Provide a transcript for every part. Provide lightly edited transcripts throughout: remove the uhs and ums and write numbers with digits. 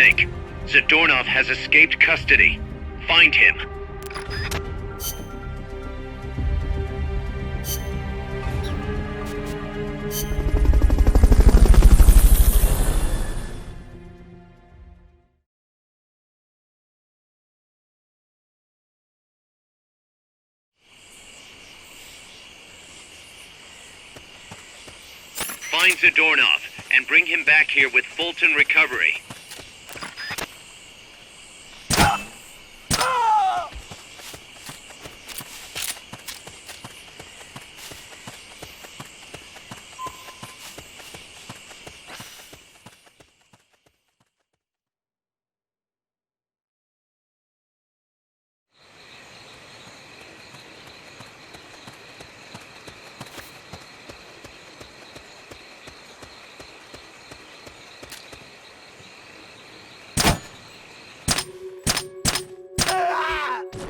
Snake. Zadornov has escaped custody. Find him. Find Zadornov and bring him back here with Fulton Recovery.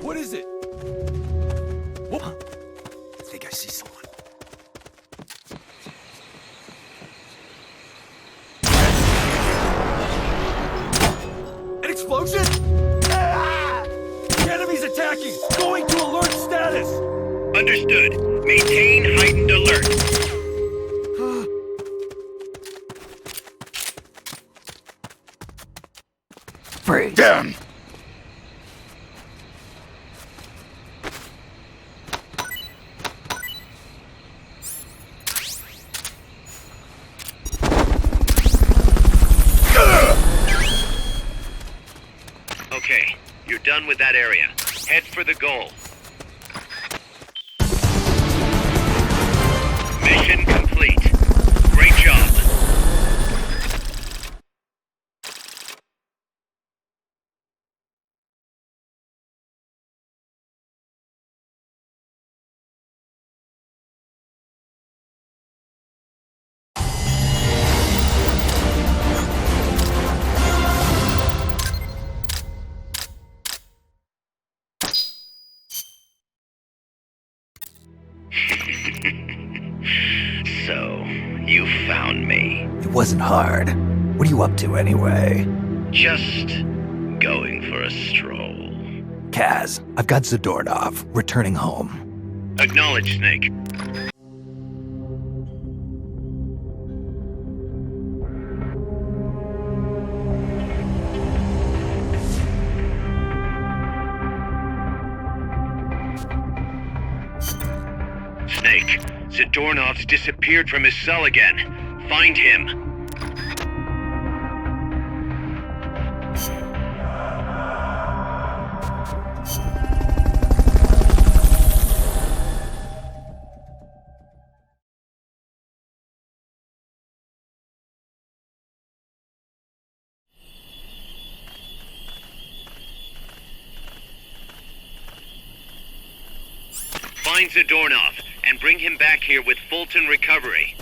What is it? Whoop. I think I see someone. An explosion? The enemy's attacking! Going to alert status! Understood. Maintain heightened alert. Freeze. Down! Okay, you're done with that area. Head for the goal. Mission complete. Great job. So, you found me. It wasn't hard. What are you up to anyway? Just going for a stroll. Kaz, I've got Zadornov, returning home. Acknowledge, Snake. Snake, Zadornov's disappeared from his cell again. Find him. Find Zadornov and bring him back here with Fulton Recovery.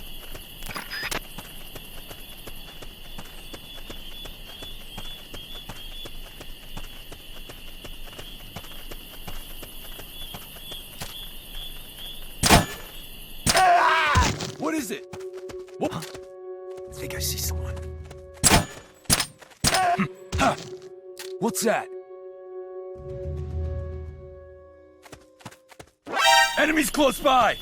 What is it? Whoop. I think I see someone. What's that? Enemies close by!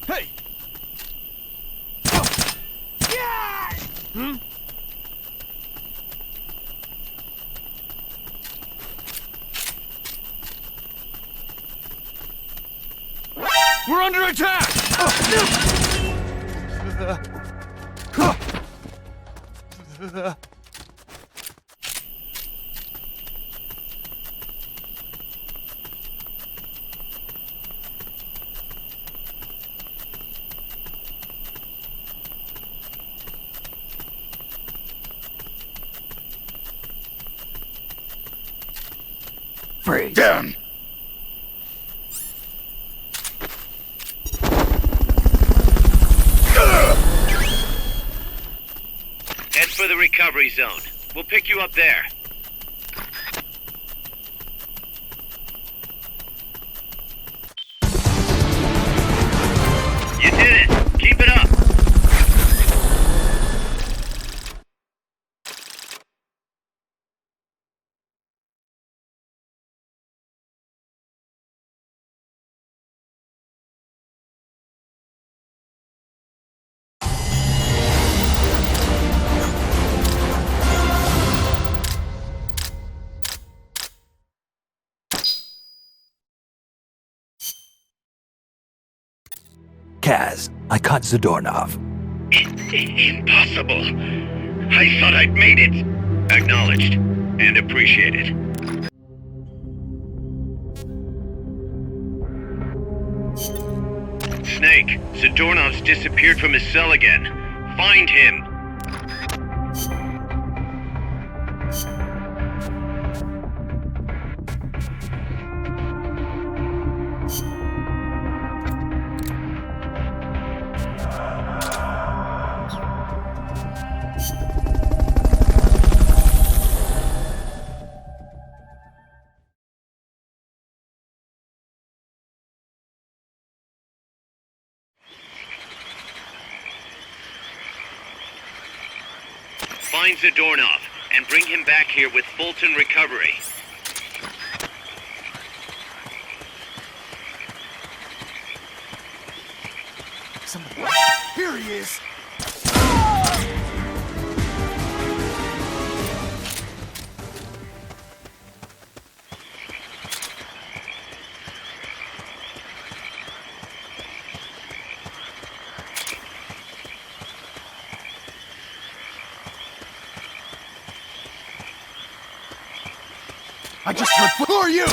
Hey! We're under attack! Freeze. Down! Head for the recovery zone. We'll pick you up there. You did it! Keep it up! Kaz, I caught Zadornov. Impossible. I thought I'd made it. Acknowledged and appreciated. Snake, Zadornov's disappeared from his cell again. Find him. Find Zadornov and bring him back here with Fulton Recovery. Somebody. Here he is! I just heard. Who are you?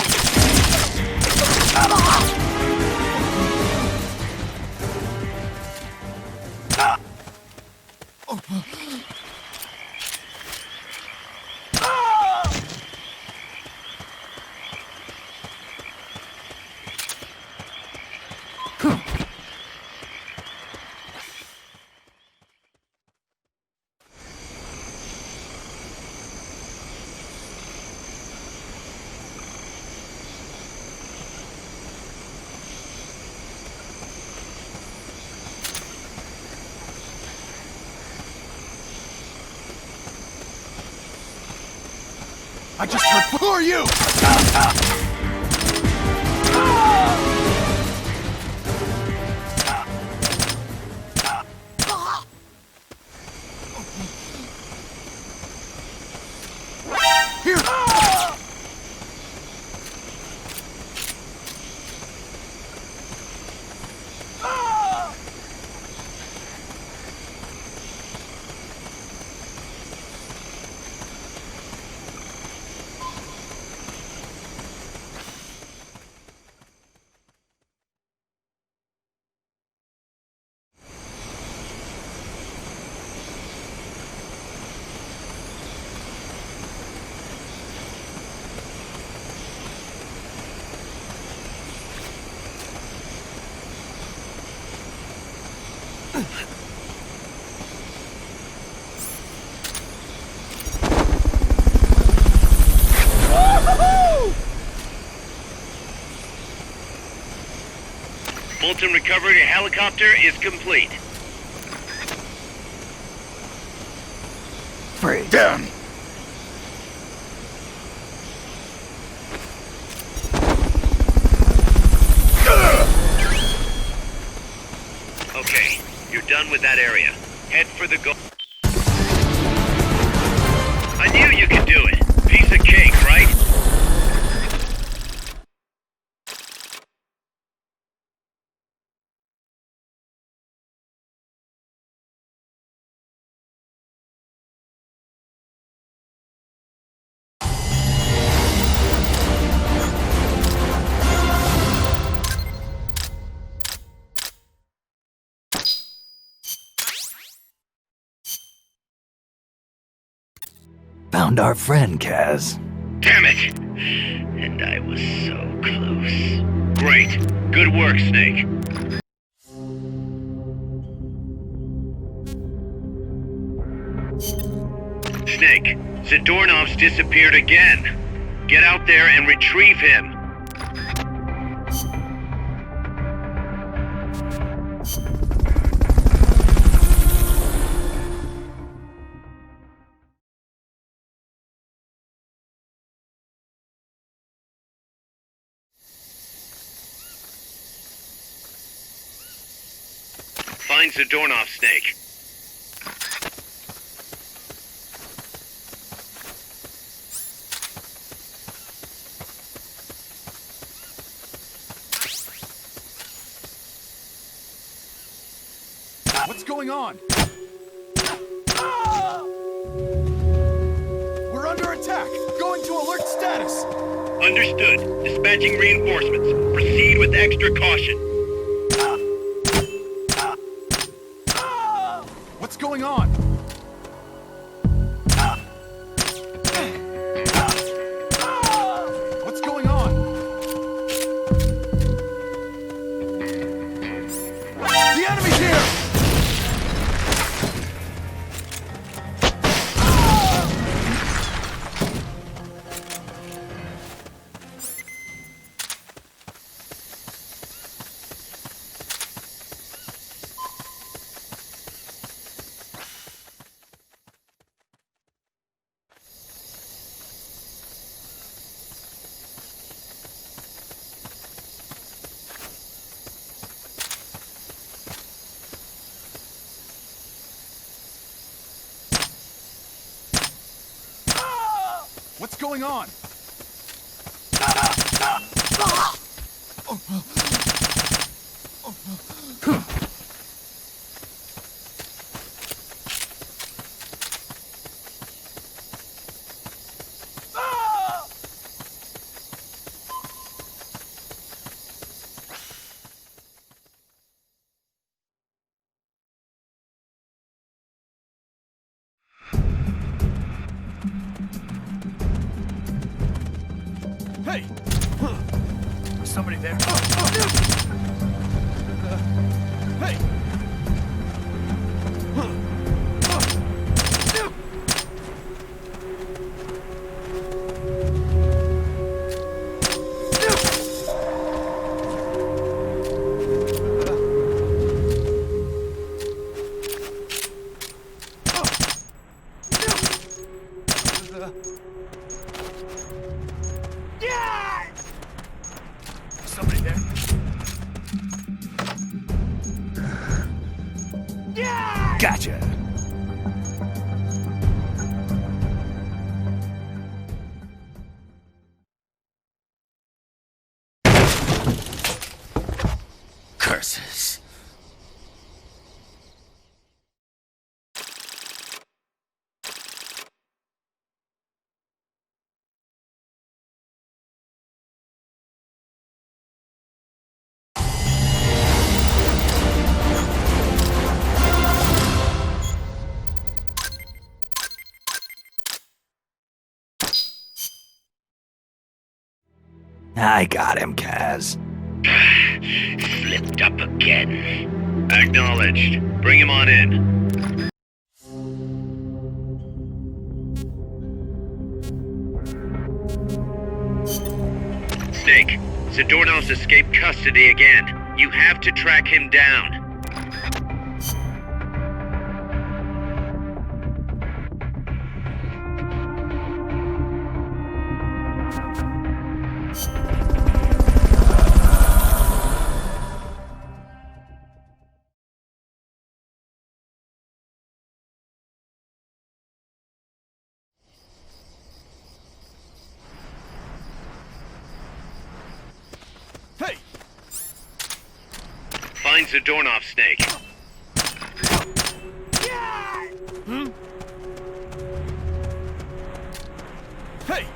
I just heard. Who are you? Here. Fulton Recovery helicopter is complete. Freeze. Down. done with that area. Head for the goal. I knew you could do it. Piece of cake, right? Found our friend, Kaz. Damn it! And I was so close. Great. Good work, Snake. Snake, Zadornov's disappeared again. Get out there and retrieve him. Find Zadornov, Snake. What's going on? We're under attack! Going to alert status! Understood. Dispatching reinforcements. Proceed with extra caution. What's going on? What's going on? The enemy's here! What's going on? Hey! Somebody there? Hey! Somebody there? Gotcha. Curses. I got him, Kaz. Slipped up again. Acknowledged. Bring him on in. Snake, Zadornov's escaped custody again. You have to track him down. Find Zadornov, Snake. Hey!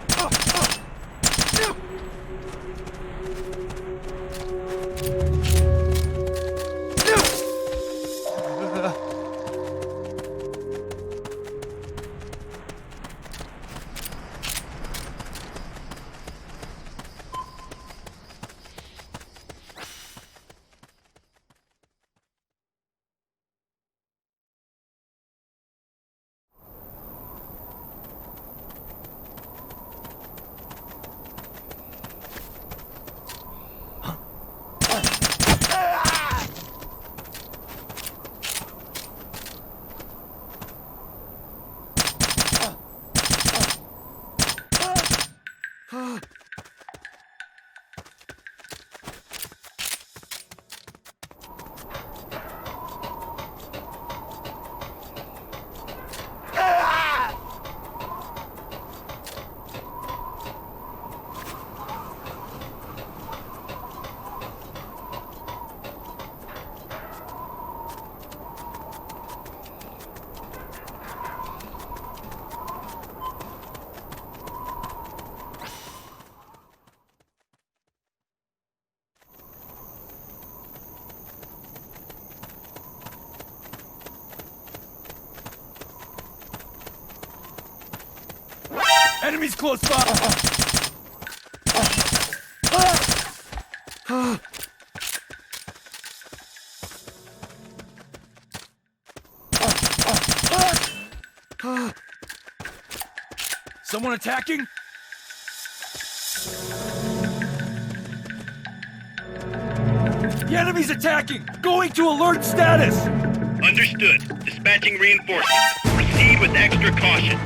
Enemies close by! Someone attacking? The enemy's attacking! Going to alert status! Understood. Dispatching reinforcements. Proceed with extra caution.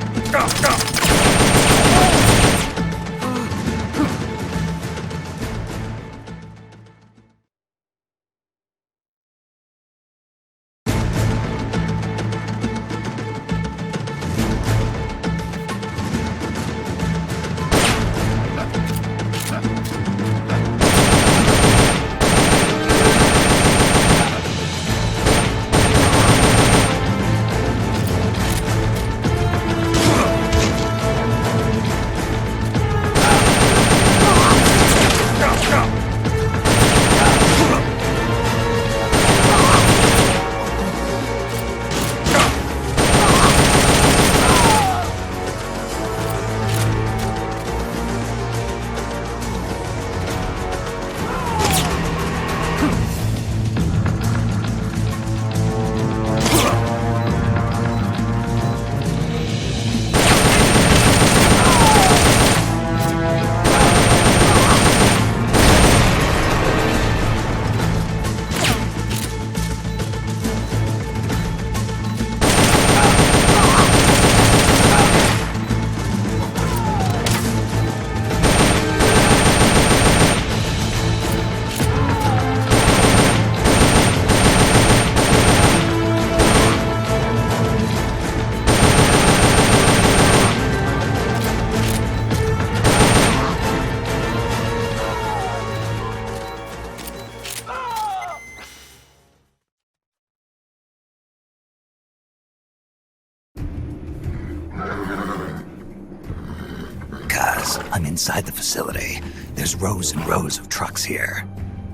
I'm inside the facility. There's rows and rows of trucks here.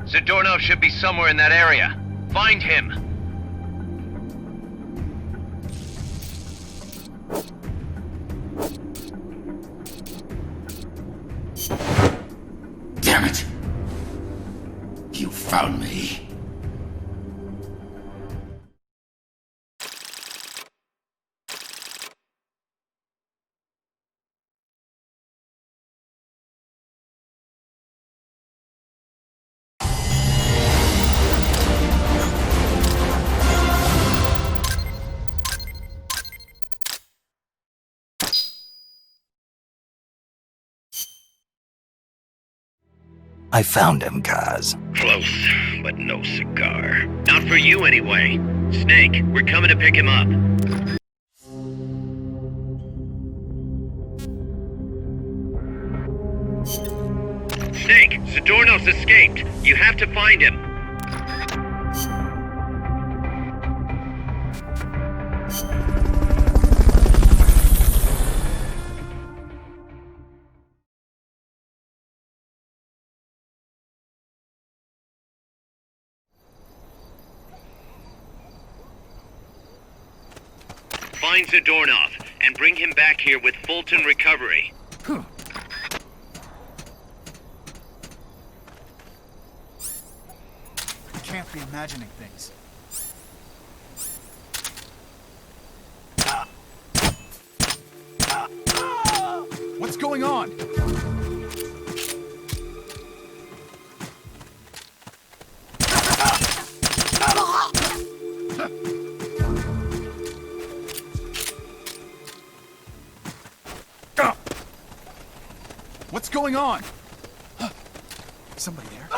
Zadornov should be somewhere in that area. Find him. Damn it! You found me. I found him, Kaz. Close, but no cigar. Not for you anyway. Snake, we're coming to pick him up. Snake, Zadornov's escaped. You have to find him. Find Zadornov and bring him back here with Fulton Recovery. I can't be imagining things. What's going on? What's going on? Somebody there?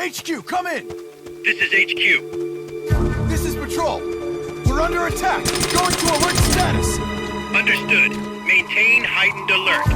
HQ, come in! This is HQ. This is Patrol. We're under attack. Going to alert status. Understood. Maintain heightened alert.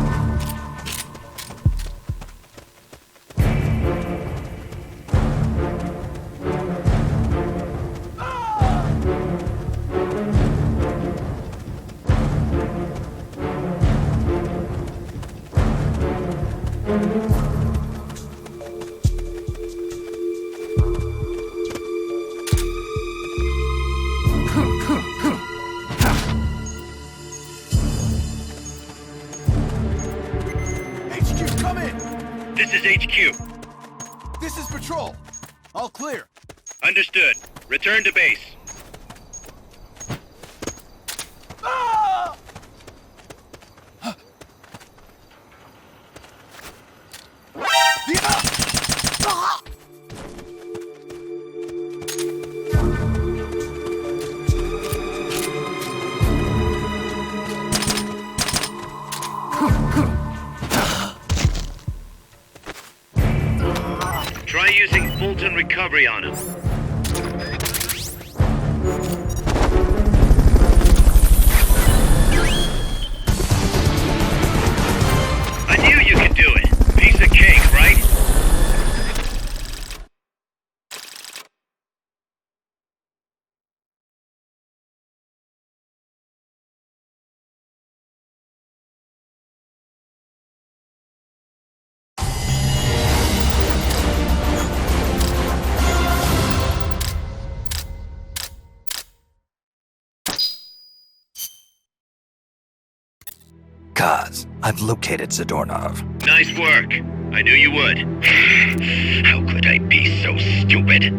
HQ, come in! This is HQ. This is Patrol. All clear. Understood. Return to base. Try using Fulton Recovery on him. I knew you could do it. Piece of cake, right? Kaz, I've located Zadornov. Nice work. I knew you would. How could I be so stupid?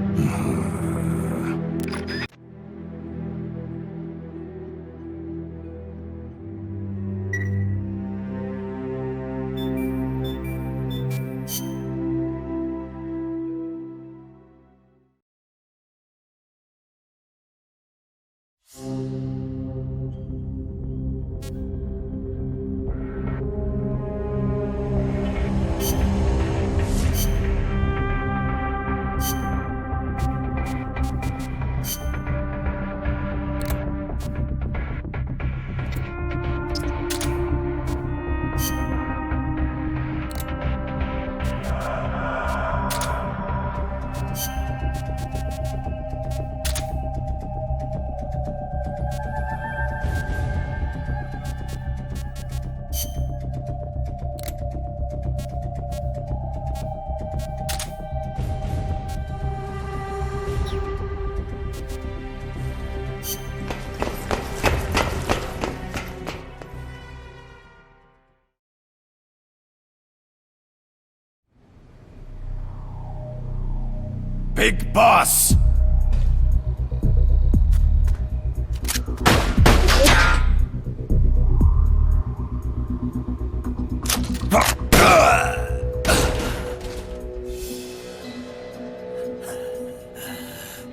Big Boss!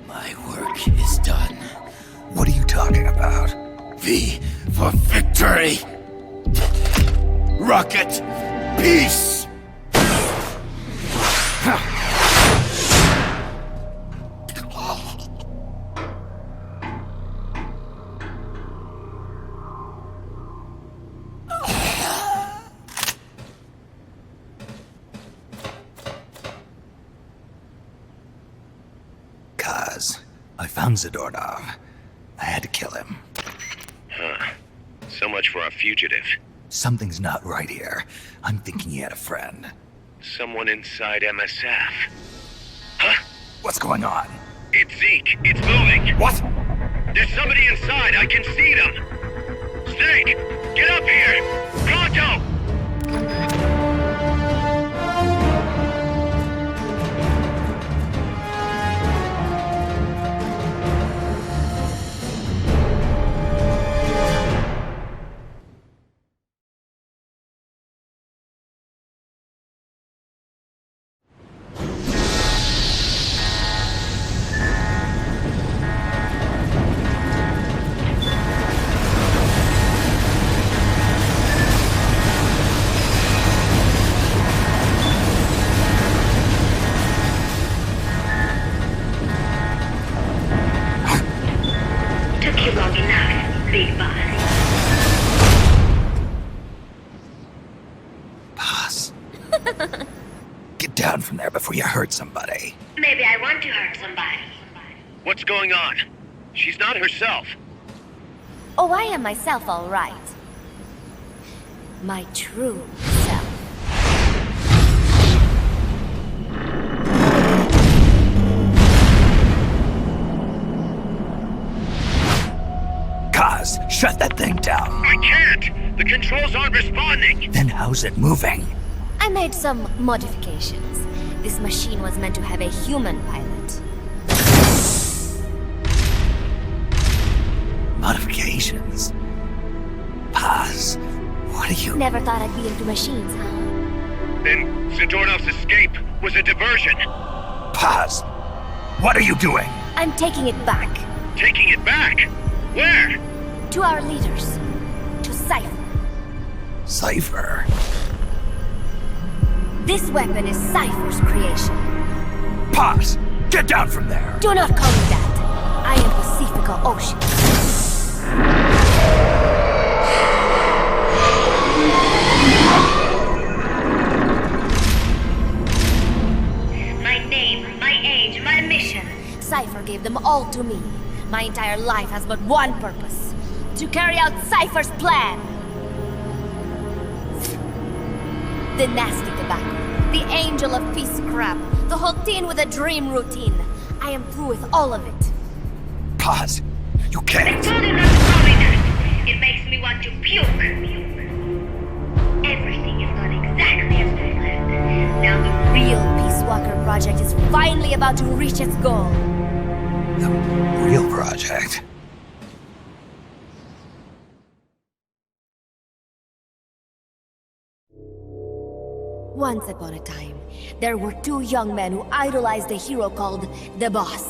My work is done. What are you talking about? V for victory! Rocket! Peace! Kaz, I found Zadornov. I had to kill him. Huh. So much for a fugitive. Something's not right here. I'm thinking he had a friend. Someone inside MSF. Huh? What's going on? It's Zeke. It's moving. What? There's somebody inside. I can see them. Snake, get up here! Pronto! Took you long enough, big boss. Boss. Get down from there before you hurt somebody. Maybe I want to hurt somebody. What's going on? She's not herself. Oh, I am myself, all right. My true self. Kaz, shut that thing down. I can't! The controls aren't responding! Then how's it moving? I made some modifications. This machine was meant to have a human pilot. Modifications? Paz, what are you... Never thought I'd be into machines, huh? Then Zadornov's escape was a diversion. Paz, what are you doing? I'm taking it back. Taking it back? Where? To our leaders. To Cypher. Cypher? This weapon is Cypher's creation. Paz, get down from there! Do not call me that. I am Pacifico Ocean. My name, my age, my mission. Cypher gave them all to me. My entire life has but one purpose. To carry out Cypher's plan. The nasty tobacco. The angel of peace scrap. The whole teen with a dream routine. I am through with all of it. Paz, you I can't. told you not to call me that. It makes me want to puke. Everything is gone exactly as planned. Now the Real Peace Walker project is finally about to reach its goal. The real project. Once upon a time, there were two young men who idolized a hero called the Boss.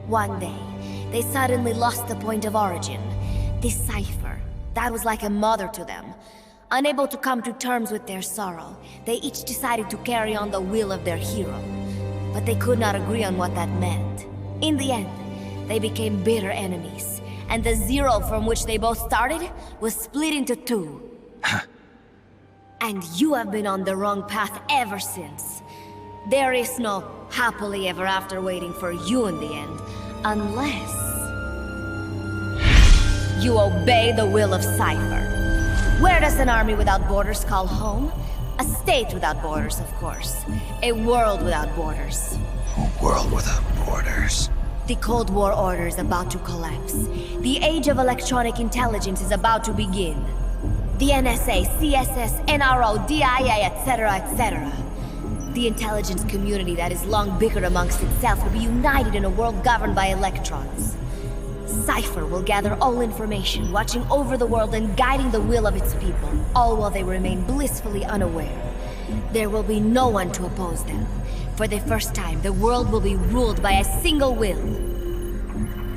One day, they suddenly lost the point of origin. This Cypher, that was like a mother to them. Unable to come to terms with their sorrow, they each decided to carry on the will of their hero. But they could not agree on what that meant. In the end, they became bitter enemies, and the zero from which they both started was split into two. And you have been on the wrong path ever since. There is no happily ever after waiting for you in the end, unless you obey the will of Cypher. Where does an army without borders call home? A state without borders, of course. A world without borders. A world without borders. The Cold War order is about to collapse. The age of electronic intelligence is about to begin. The NSA, CSS, NRO, DIA, etc., etc. The intelligence community that has long bickered amongst itself will be united in a world governed by electrons. Cypher will gather all information, watching over the world and guiding the will of its people, all while they remain blissfully unaware. There will be no one to oppose them. For the first time, the world will be ruled by a single will.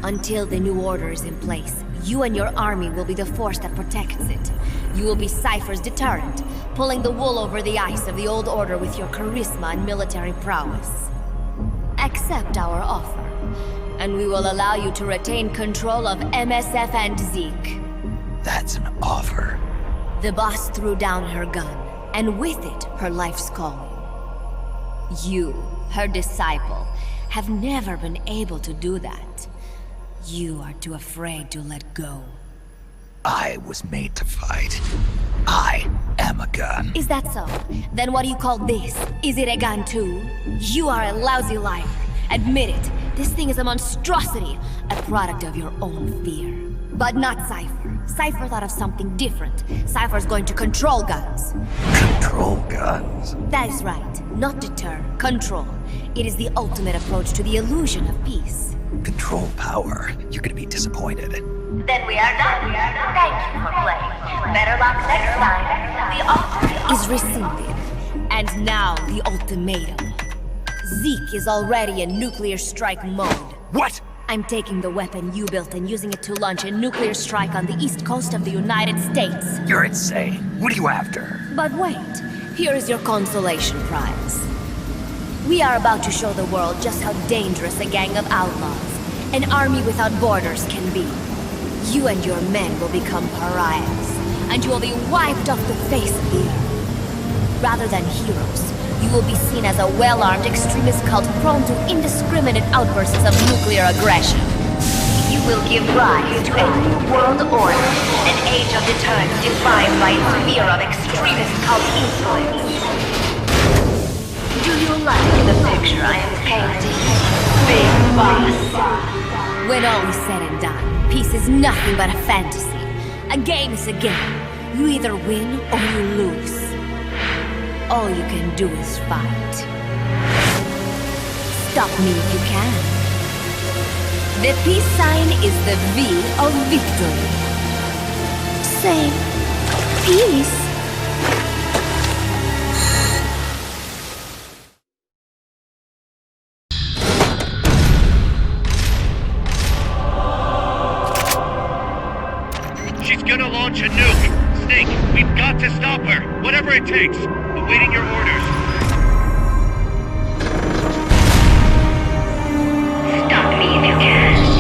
Until the new order is in place, you and your army will be the force that protects it. You will be Cypher's deterrent, pulling the wool over the eyes of the old order with your charisma and military prowess. Accept our offer, and we will allow you to retain control of MSF and Zeke. That's an offer. The boss threw down her gun, and with it, her life's calling. You, her disciple, have never been able to do that. You are too afraid to let go. I was made to fight. I am a gun. Is that so? Then what do you call this? Is it a gun too? You are a lousy liar. Admit it. This thing is a monstrosity. a product of your own fear. But not Cypher. Cypher thought of something different. Cypher's going to control guns. Control guns. That is right. Not deter, control. It is the ultimate approach to the illusion of peace. Control power. You're gonna be disappointed. Then we are done. Thank you for playing. Better luck next time. The offer Is rescinded. And now the ultimatum. Zeke is already in nuclear strike mode. What? I'm taking the weapon you built and using it to launch a nuclear strike on the east coast of the United States. You're insane. What are you after? But wait, here is your consolation prize. We are about to show the world just how dangerous a gang of outlaws, an army without borders can be. You and your men will become pariahs, and you will be wiped off the face of the earth. Rather than heroes, you will be seen as a well-armed extremist cult prone to indiscriminate outbursts of nuclear aggression. you will give rise to a new world order, an age of deterrence defined by its fear of extremist cult influence. Do you like the picture I am painting, Big Boss? When all is said and done, peace is nothing but a fantasy. A game is a game. You either win or you lose. All you can do is fight. Stop me if you can. The peace sign is the V of victory. Say, peace. She's gonna launch a nuke! Snake, we've got to stop her! Whatever it takes! Awaiting your orders. Stop me if you can.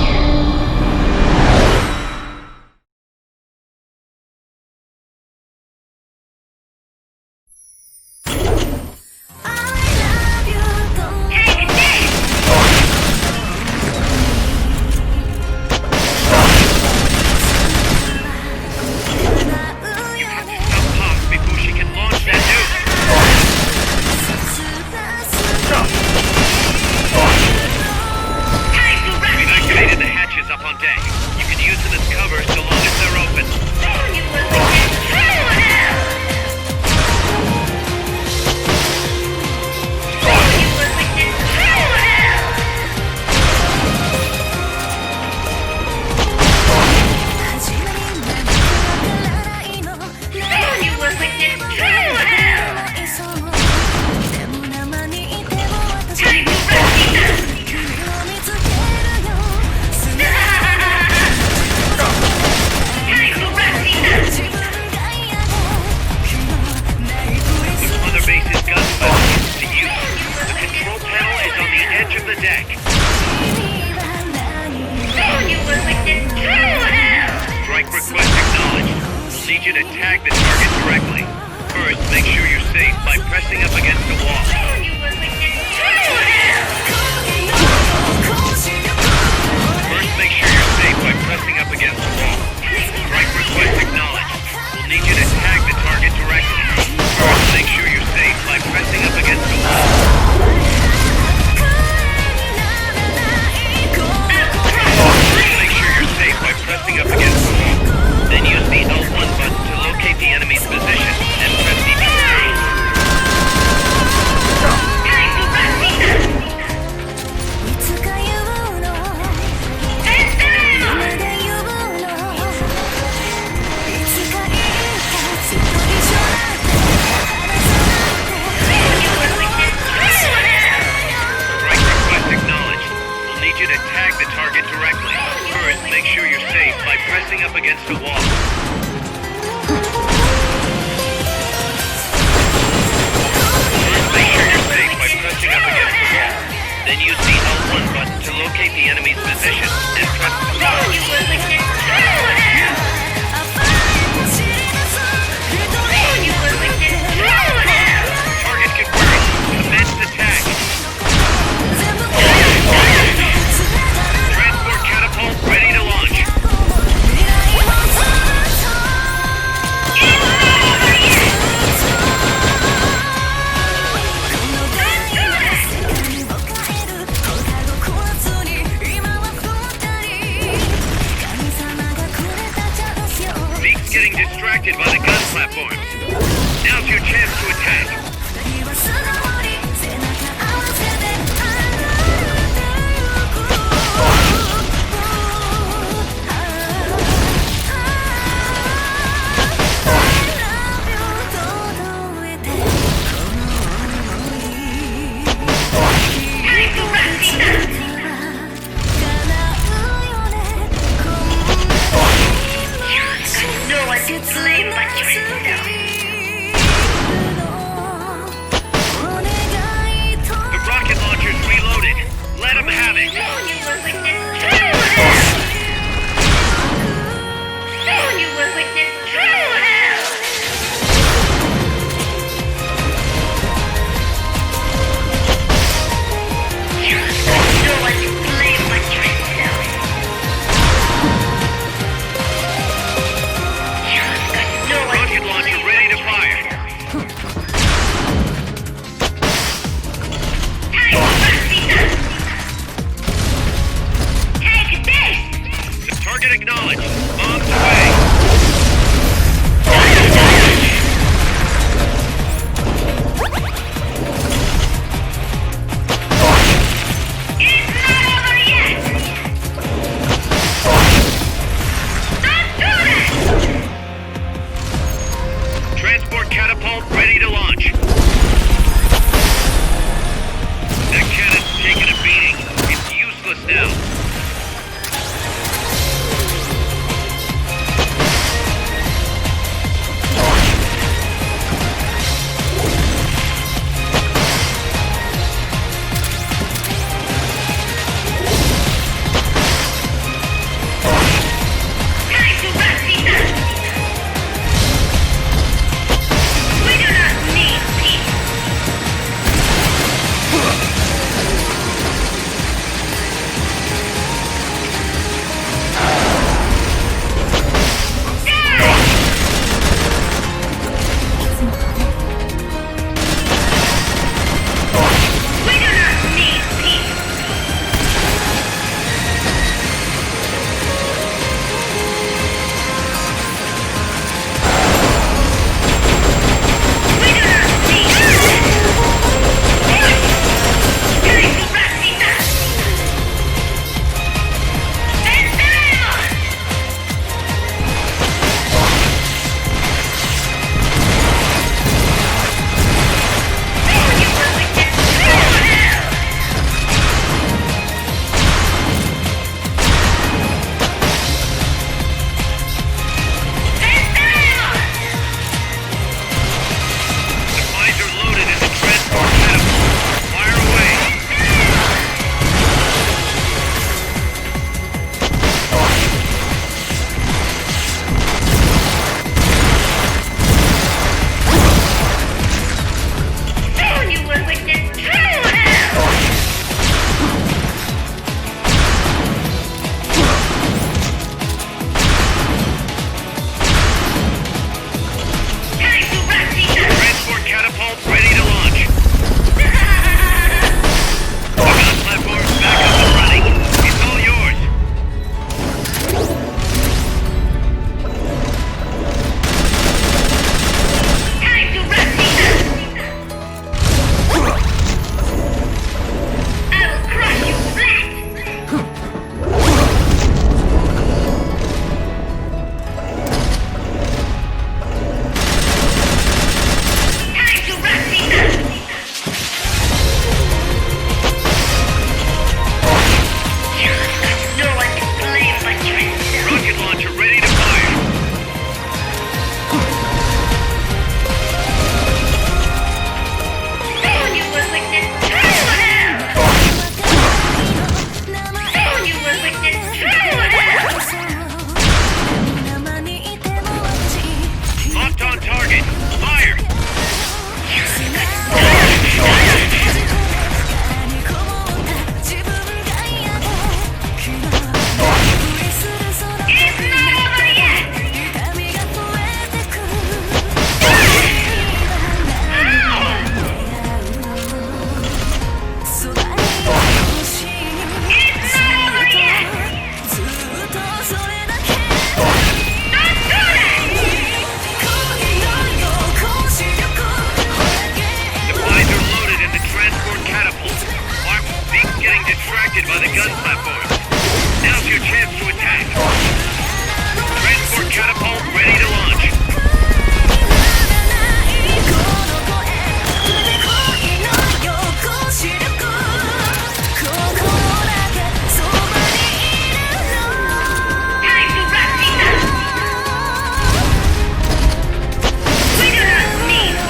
distracted by the gun platforms. Now's your chance to attack. Transport catapult ready to launch.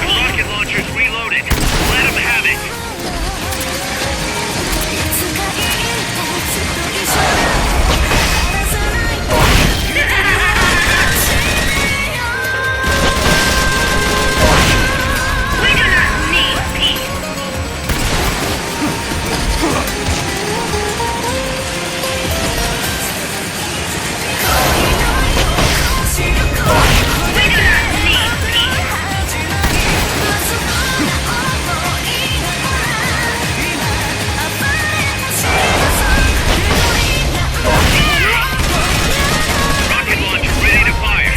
Rocket launcher's reloaded. Let him have it. Rocket launcher ready to fire.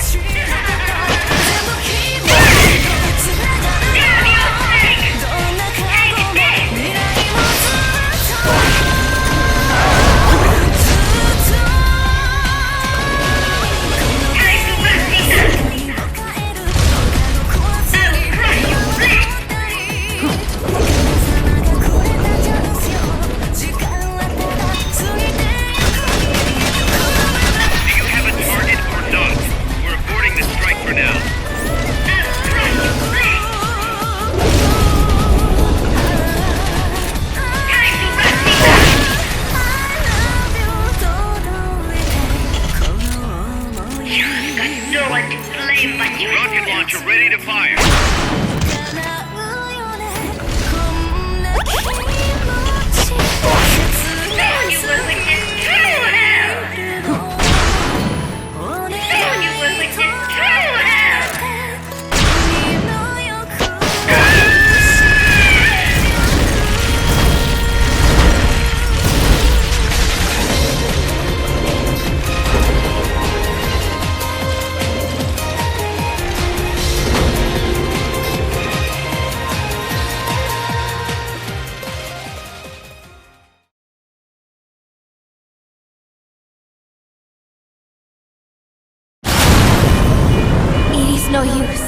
Do you have a target or not? We're aborting the strike for now. No one to blame but you. Rocket launcher ready to fire. Soon you will witness true hell. Soon you will witness true hell. It is no use.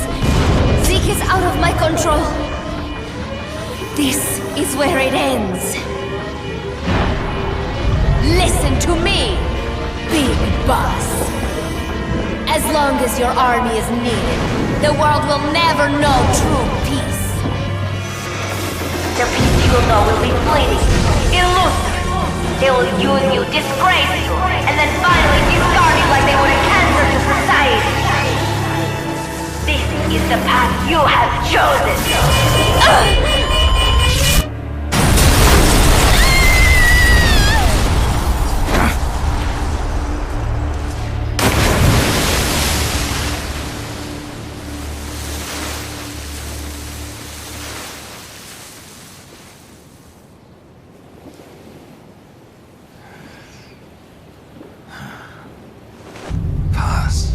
Zeke is out of my control. This is where it ends. Listen to me, Big Boss. As long as your army is needed, the world will never know true peace. The peace you will know will be fleeting, elusive. They will use you, disgrace you, and then finally discard you like they would a cancer to society. This is the path you have chosen. Pass.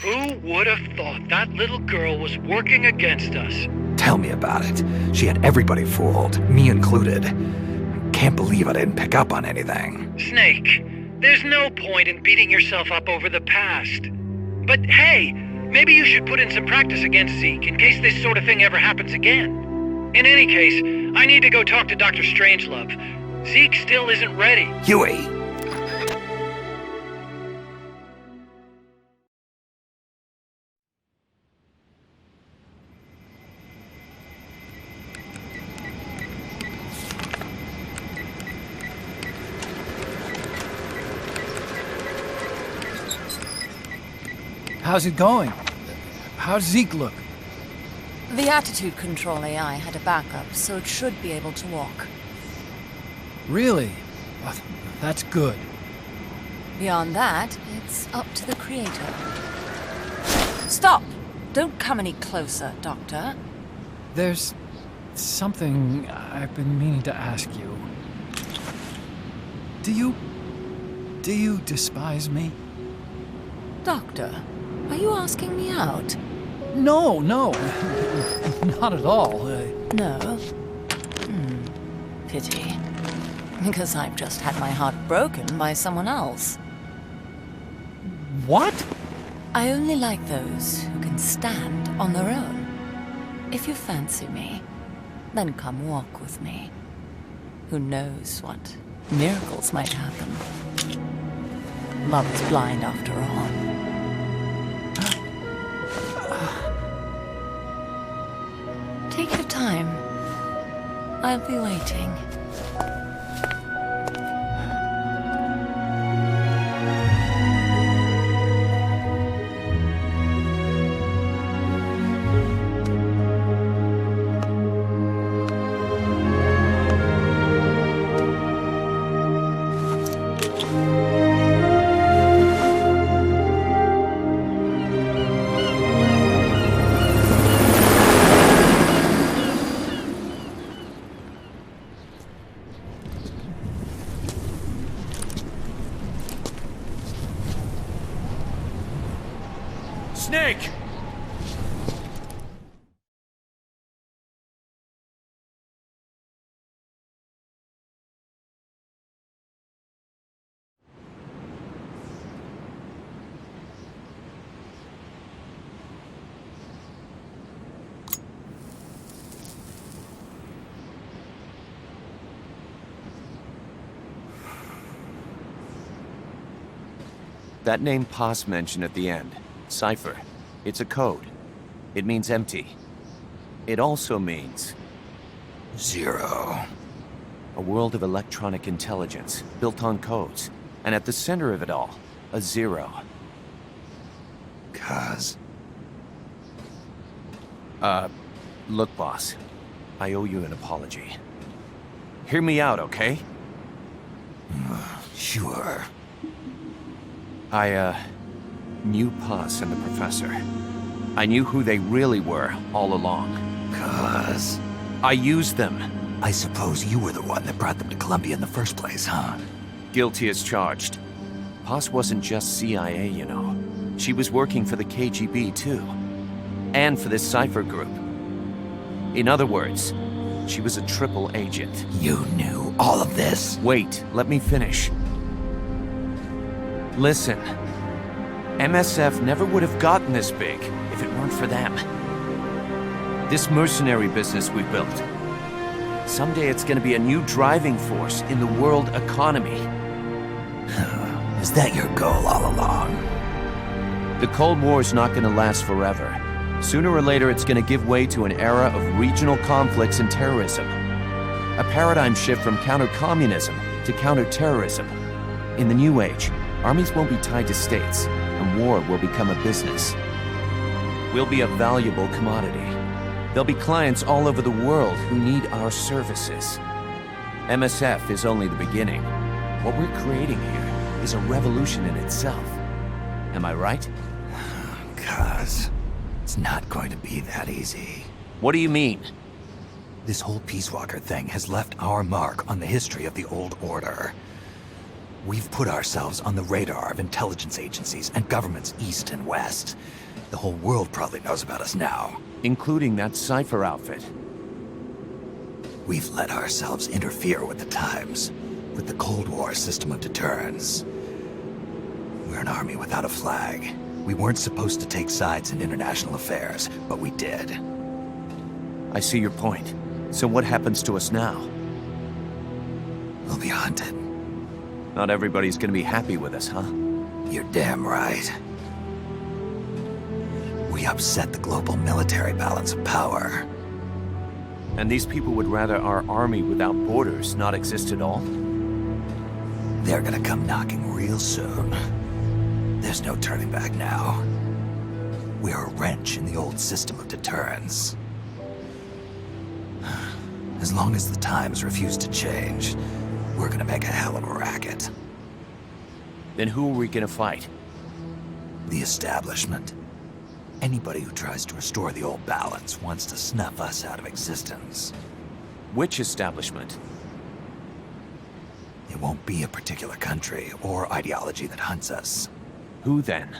Who would have thought that little girl was working against us? Tell me about it. She had everybody fooled, me included. Can't believe I didn't pick up on anything. Snake, there's no point in beating yourself up over the past. But hey, maybe you should put in some practice against Zeke in case this sort of thing ever happens again. In any case, I need to go talk to Dr. Strangelove. Zeke still isn't ready. Huey! How's it going? How's Zeke look? The attitude control AI had a backup, so it should be able to walk. Really? That's good. Beyond that, it's up to the Creator. Stop! Don't come any closer, Doctor. There's something I've been meaning to ask you. Do you despise me? Doctor, are you asking me out? No, not at all. No? Pity. Because I've just had my heart broken by someone else. What? I only like those who can stand on their own. If you fancy me, then come walk with me. Who knows what miracles might happen. Love is blind after all. Take your time. I'll be waiting. Snake! That name Paz mentioned at the end, Cipher, it's a code. It means empty. It also means... Zero. a world of electronic intelligence, built on codes. And at the center of it all, a zero. Cuz. Look, boss. I owe you an apology. Hear me out, okay? Sure. I knew Paz and the Professor. I knew who they really were all along. Cuz. I used them. I suppose you were the one that brought them to Columbia in the first place, huh? Guilty as charged. Paz wasn't just CIA, you know. She was working for the KGB, too. And for this Cipher group. In other words, she was a triple agent. You knew all of this? Wait, let me finish. Listen. MSF never would have gotten this big if it weren't for them. This mercenary business we built. Someday it's gonna be a new driving force in the world economy. Is that your goal all along? The Cold War's not gonna last forever. Sooner or later it's gonna give way to an era of regional conflicts and terrorism. A paradigm shift from counter-communism to counter-terrorism. In the new age, armies won't be tied to states, and war will become a business. We'll be a valuable commodity. There'll be clients all over the world who need our services. MSF is only the beginning. What we're creating here is a revolution in itself. Am I right? Cuz, it's not going to be that easy. What do you mean? This whole Peace Walker thing has left our mark on the history of the Old Order. We've put ourselves on the radar of intelligence agencies and governments east and west. The whole world probably knows about us now. Including that Cipher outfit. We've let ourselves interfere with the times, with the Cold War system of deterrence. We're an army without a flag. We weren't supposed to take sides in international affairs, but we did. I see your point. So what happens to us now? We'll be hunted. Not everybody's gonna be happy with us, huh? You're damn right. We upset the global military balance of power. And these people would rather our army without borders not exist at all? They're gonna come knocking real soon. There's no turning back now. We're a wrench in the old system of deterrence. As long as the times refuse to change, we're gonna make a hell of a racket. Then who are we gonna fight? The establishment. Anybody who tries to restore the old balance wants to snuff us out of existence. Which establishment? It won't be a particular country or ideology that hunts us. Who then?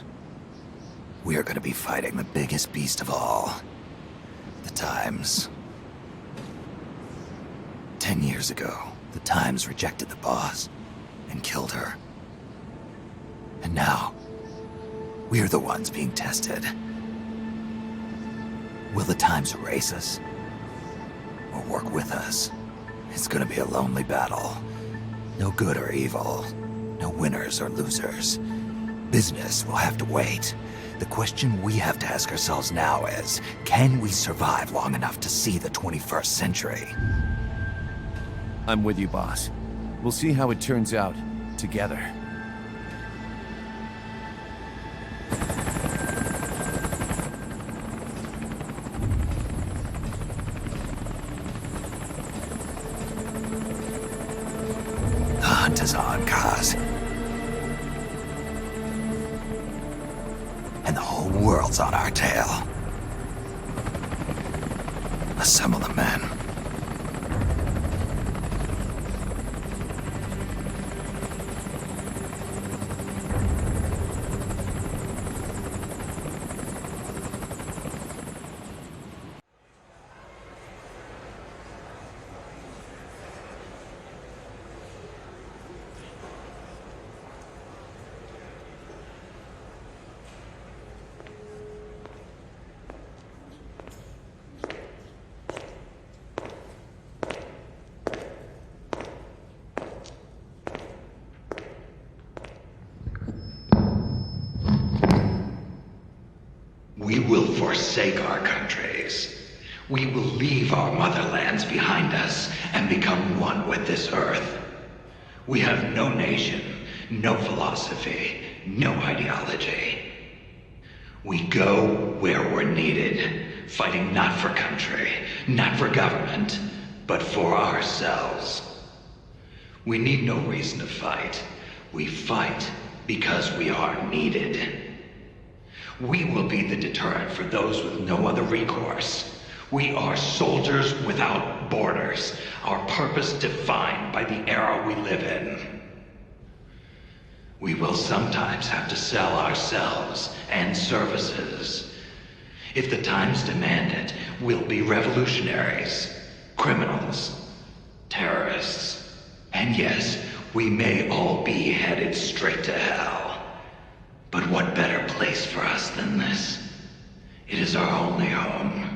We are gonna be fighting the biggest beast of all. The Times. 10 years ago, the Times rejected the boss and killed her. And now, we're the ones being tested. Will the Times erase us? Or work with us? It's gonna be a lonely battle. No good or evil. No winners or losers. Business will have to wait. The question we have to ask ourselves now is, can we survive long enough to see the 21st century? I'm with you, boss. We'll see how it turns out, together. The hunt is on, Kaz. And the whole world's on our tail. Assemble the men. We will forsake our countries. We will leave our motherlands behind us and become one with this earth. We have no nation, no philosophy, no ideology. We go where we're needed, fighting not for country, not for government, but for ourselves. We need no reason to fight. We fight because we are needed. We will be the deterrent for those with no other recourse. We are soldiers without borders, our purpose defined by the era we live in. We will sometimes have to sell ourselves and services. If the times demand it, we'll be revolutionaries, criminals, terrorists. And yes, we may all be headed straight to hell. But what better place for us than this? It is our only home.